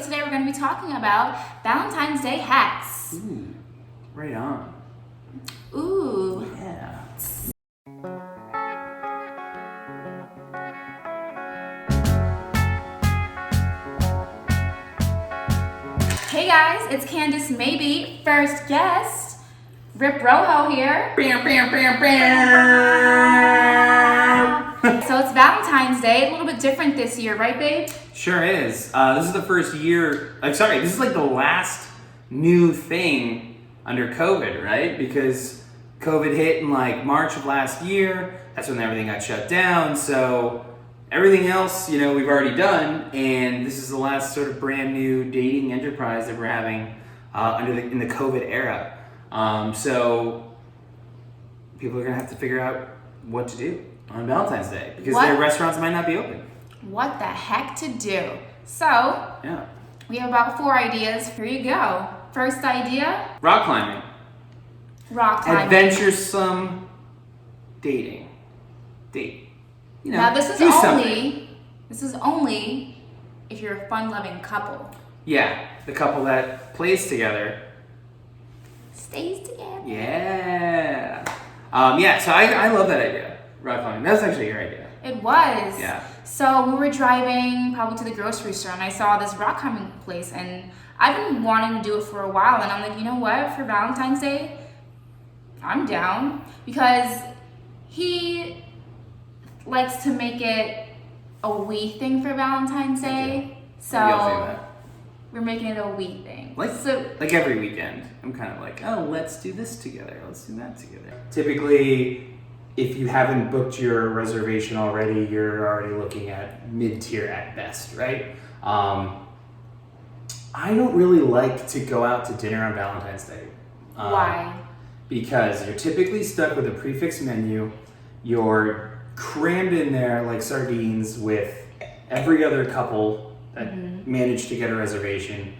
today we're going to be talking about Valentine's Day hacks. Ooh, right on. Ooh. Yeah. Hey guys, it's Candace, maybe first guest. Rip ROJO here. So it's Valentine's Day, a little bit different this year, right babe? Sure is. This is the first year, this is like the last new thing under COVID, right? Because COVID hit in like March of last year. That's when everything got shut down. So everything else, we've already done. And this is the last sort of brand new dating enterprise that we're having in the COVID era. So people are going to have to figure out what to do on Valentine's Day because their restaurants might not be open. What the heck to do? So, yeah, we have about 4 ideas. Here you go. First idea. Rock climbing. Rock climbing. Adventuresome dating. Date. Now this is only if you're a fun-loving couple. Yeah, the couple that plays together. Stays together. Yeah. So I love that idea. Rock climbing. That was actually your idea. It was. Yeah. So we were driving probably to the grocery store and I saw this rock climbing place and I've been wanting to do it for a while and I'm like, you know what? For Valentine's Day, I'm down because he likes to make it a we thing for Valentine's Day. So we're making it a we thing. Like every weekend, I'm kind of like, oh, let's do this together. Let's do that together. Typically, if you haven't booked your reservation already, you're already looking at mid-tier at best, right? I don't really like to go out to dinner on Valentine's Day. Why? Because you're typically stuck with a prefix menu. You're crammed in there like sardines with every other couple that managed to get a reservation.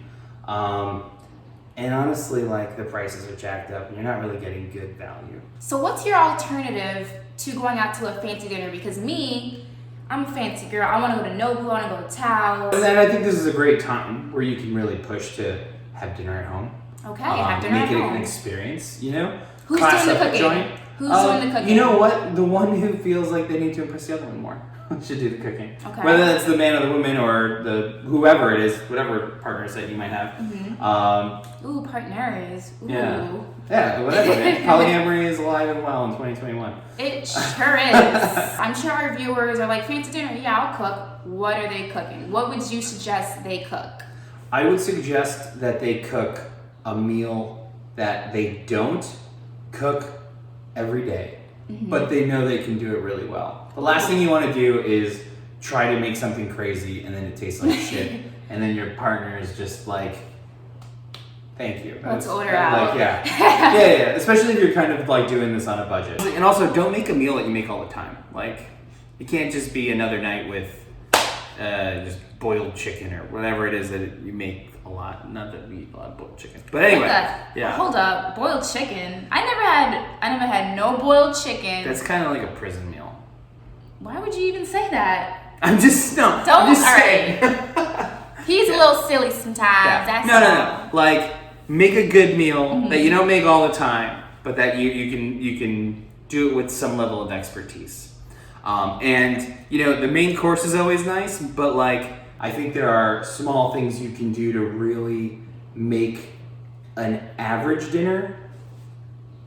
And honestly, the prices are jacked up and you're not really getting good value. So what's your alternative to going out to a fancy dinner? Because I'm a fancy girl. I want to go to Nobu, I want to go to Tao. And then I think this is a great time where you can really push to have dinner at home. Okay, have dinner at home. Make it an experience, Who's doing the cooking? Who's doing the cooking? You know what? The one who feels like they need to impress the other one more should do the cooking. Okay. Whether that's the man or the woman or the whoever it is, whatever partners that you might have. Ooh, partners. Ooh. Yeah, whatever. Man. Polyamory is alive and well in 2021. It sure is. I'm sure our viewers are like, fancy dinner, yeah, I'll cook. What are they cooking? What would you suggest they cook? I would suggest that they cook a meal that they don't cook every day, but they know they can do it really well. The last thing you want to do is try to make something crazy and then it tastes like shit, and then your partner is just like, thank you. Let's order out. Yeah. Especially if you're kind of doing this on a budget. And also, don't make a meal that you make all the time. It can't just be another night with just boiled chicken or whatever it is that you make a lot. Not that we eat a lot of boiled chicken, but anyway. Yeah. Hold up, boiled chicken. I never had no boiled chicken. That's kind of like a prison meal. Why would you even say that? I'm just saying. He's a little silly sometimes. Yeah. No. Make a good meal that you don't make all the time, but that you can do it with some level of expertise. And the main course is always nice, but I think there are small things you can do to really make an average dinner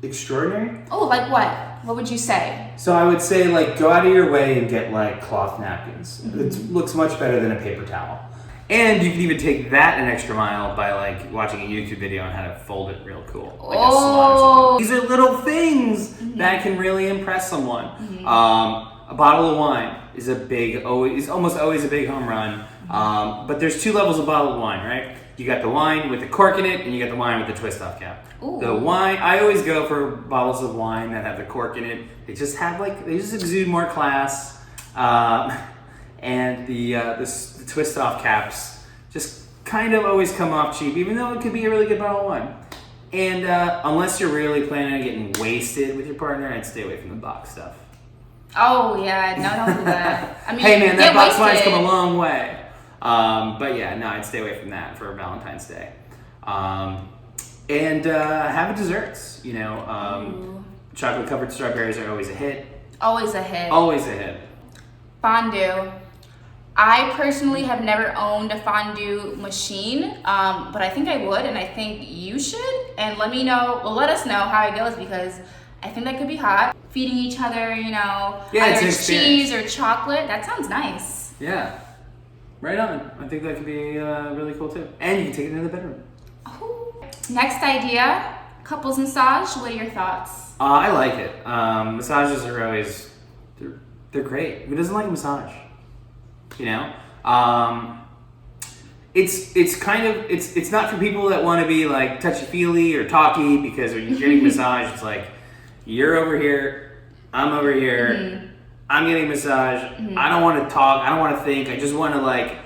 extraordinary. Oh, like what? What would you say? So I would say go out of your way and get cloth napkins. It looks much better than a paper towel. And you can even take that an extra mile by watching a YouTube video on how to fold it real cool. A salon or something. These are little things that can really impress someone. A bottle of wine is almost always a big home run. But there's 2 levels of bottled wine, right? You got the wine with the cork in it, and you got the wine with the twist-off cap. Ooh. The wine, I always go for bottles of wine that have the cork in it. They just exude more class. And the twist-off caps just kind of always come off cheap, even though it could be a really good bottle of wine. And unless you're really planning on getting wasted with your partner, I'd stay away from the box stuff. Oh, yeah. No, don't do that. I mean, hey, man, that box wine's come a long way. But yeah, no, I'd stay away from that for Valentine's Day. And have desserts. You know, chocolate covered strawberries are always a hit. Always a hit. Always a hit. Fondue. I personally have never owned a fondue machine, but I think I would, and I think you should. And let us know how it goes, because I think that could be hot. Feeding each other, you know, either cheese or chocolate. That sounds nice. Yeah. Right on. I think that could be really cool too. And you can take it into the bedroom. Oh. Next idea, couples massage. What are your thoughts? I like it. Massages are always, they're great. Who doesn't like a massage? You know? It's kind of, it's not for people that want to be like touchy-feely or talky, because when you're getting a massage, it's like, you're over here, I'm over here, I'm getting a massage, I don't want to talk, I don't want to think, I just want to like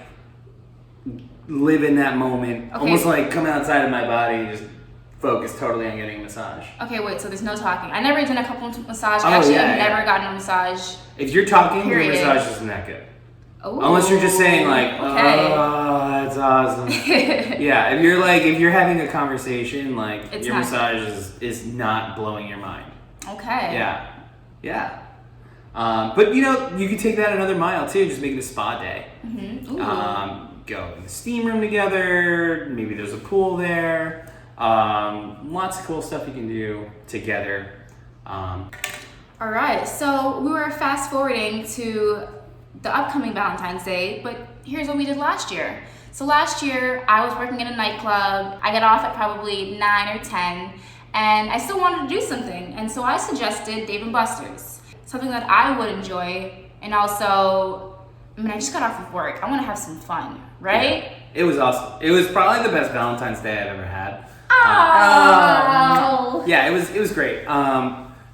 live in that moment, almost like come outside of my body, just focus totally on getting a massage. Okay, wait, so there's no talking. I never done a couple massage. I've never gotten a massage. If you're talking, your massage isn't that good. Ooh. Unless you're just saying like, oh, that's awesome. Yeah, if you're having a conversation, like your massage is not blowing your mind. Okay. Yeah. But you know, you could take that another mile too. Just make it a spa day. Go in the steam room together. Maybe there's a pool there. Lots of cool stuff you can do together. All right. So we were fast forwarding to the upcoming Valentine's Day, but here's what we did last year. So last year, I was working in a nightclub. I got off at probably 9 or 10, and I still wanted to do something. And so I suggested Dave & Buster's, something that I would enjoy. And also, I just got off of work. I want to have some fun, right? Yeah, it was awesome. It was probably the best Valentine's Day I've ever had. Yeah, it was great.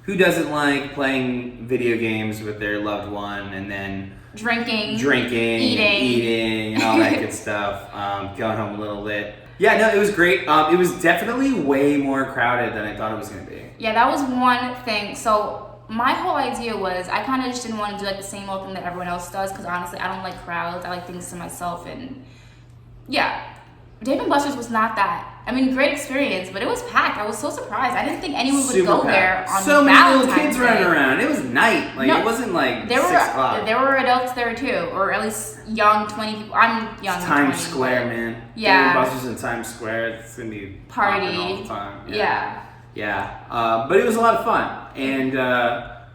Who doesn't like playing video games with their loved one and then drinking, eating, and all that good stuff. Going home a little lit. Yeah, no, it was great. It was definitely way more crowded than I thought it was going to be. Yeah, that was one thing. So my whole idea was I kind of just didn't want to do like the same old thing that everyone else does, because honestly, I don't like crowds. I like things to myself, and yeah. Dave & Buster's was not that. I mean, great experience, but it was packed. I was so surprised. I didn't think anyone would go there on Valentine's Day. So many little kids running around. It was night. Like, it wasn't like 6 o'clock. There were adults there too, or at least young 20 people. I'm young. It's Times Square, man. Yeah. Dave & Buster's in Times Square. It's gonna be party all the time. Yeah. But it was a lot of fun, and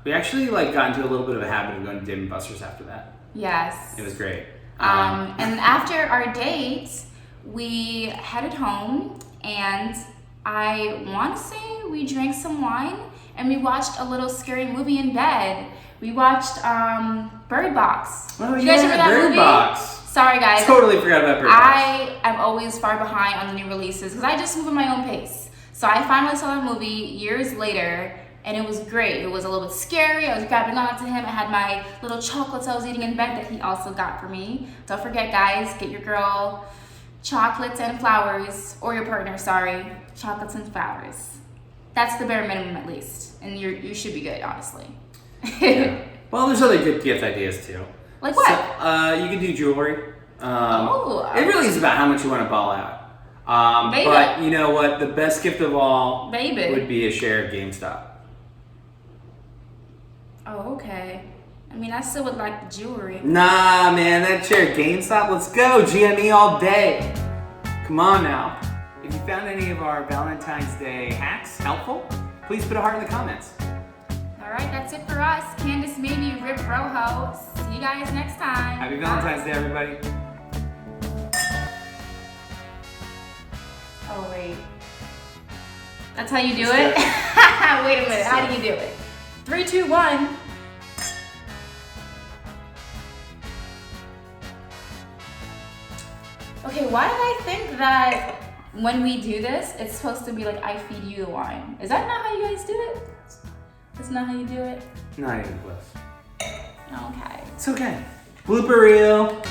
we actually like got into a little bit of a habit of going to Dave & Buster's after that. Yes. It was great. And after our date, we headed home, and I want to say we drank some wine, and we watched a little scary movie in bed. We watched Bird Box. Oh, Did you guys remember that Bird movie? Box. Sorry, guys. Totally forgot about Bird Box. I am always far behind on the new releases because I just move at my own pace. So I finally saw that movie years later, and it was great. It was a little bit scary. I was grabbing onto him. I had my little chocolates I was eating in bed that he also got for me. Don't forget, guys, get your girl chocolates and flowers, or your partner, chocolates and flowers. That's the bare minimum, at least, and you should be good, honestly. Yeah. Well, there's other good gift ideas too. Like what? So, you can do jewelry. It really is about how much you want to ball out. But you know what? The best gift of all would be a share of GameStop. Oh, okay. I mean, I still would like the jewelry. Nah, man, that share of GameStop. Let's go. GME all day. Come on now. If you found any of our Valentine's Day hacks helpful, please put a heart in the comments. All right, that's it for us. Candace, maybe Rip Rojo. See you guys next time. Happy Valentine's Day, everybody. Oh, wait. That's how you do it? Wait a minute. How do you do it? 3, 2, 1. Okay, why did I think that when we do this, it's supposed to be like I feed you the wine? Is that not how you guys do it? That's not how you do it? Not even close. Okay. It's okay. Blooper reel.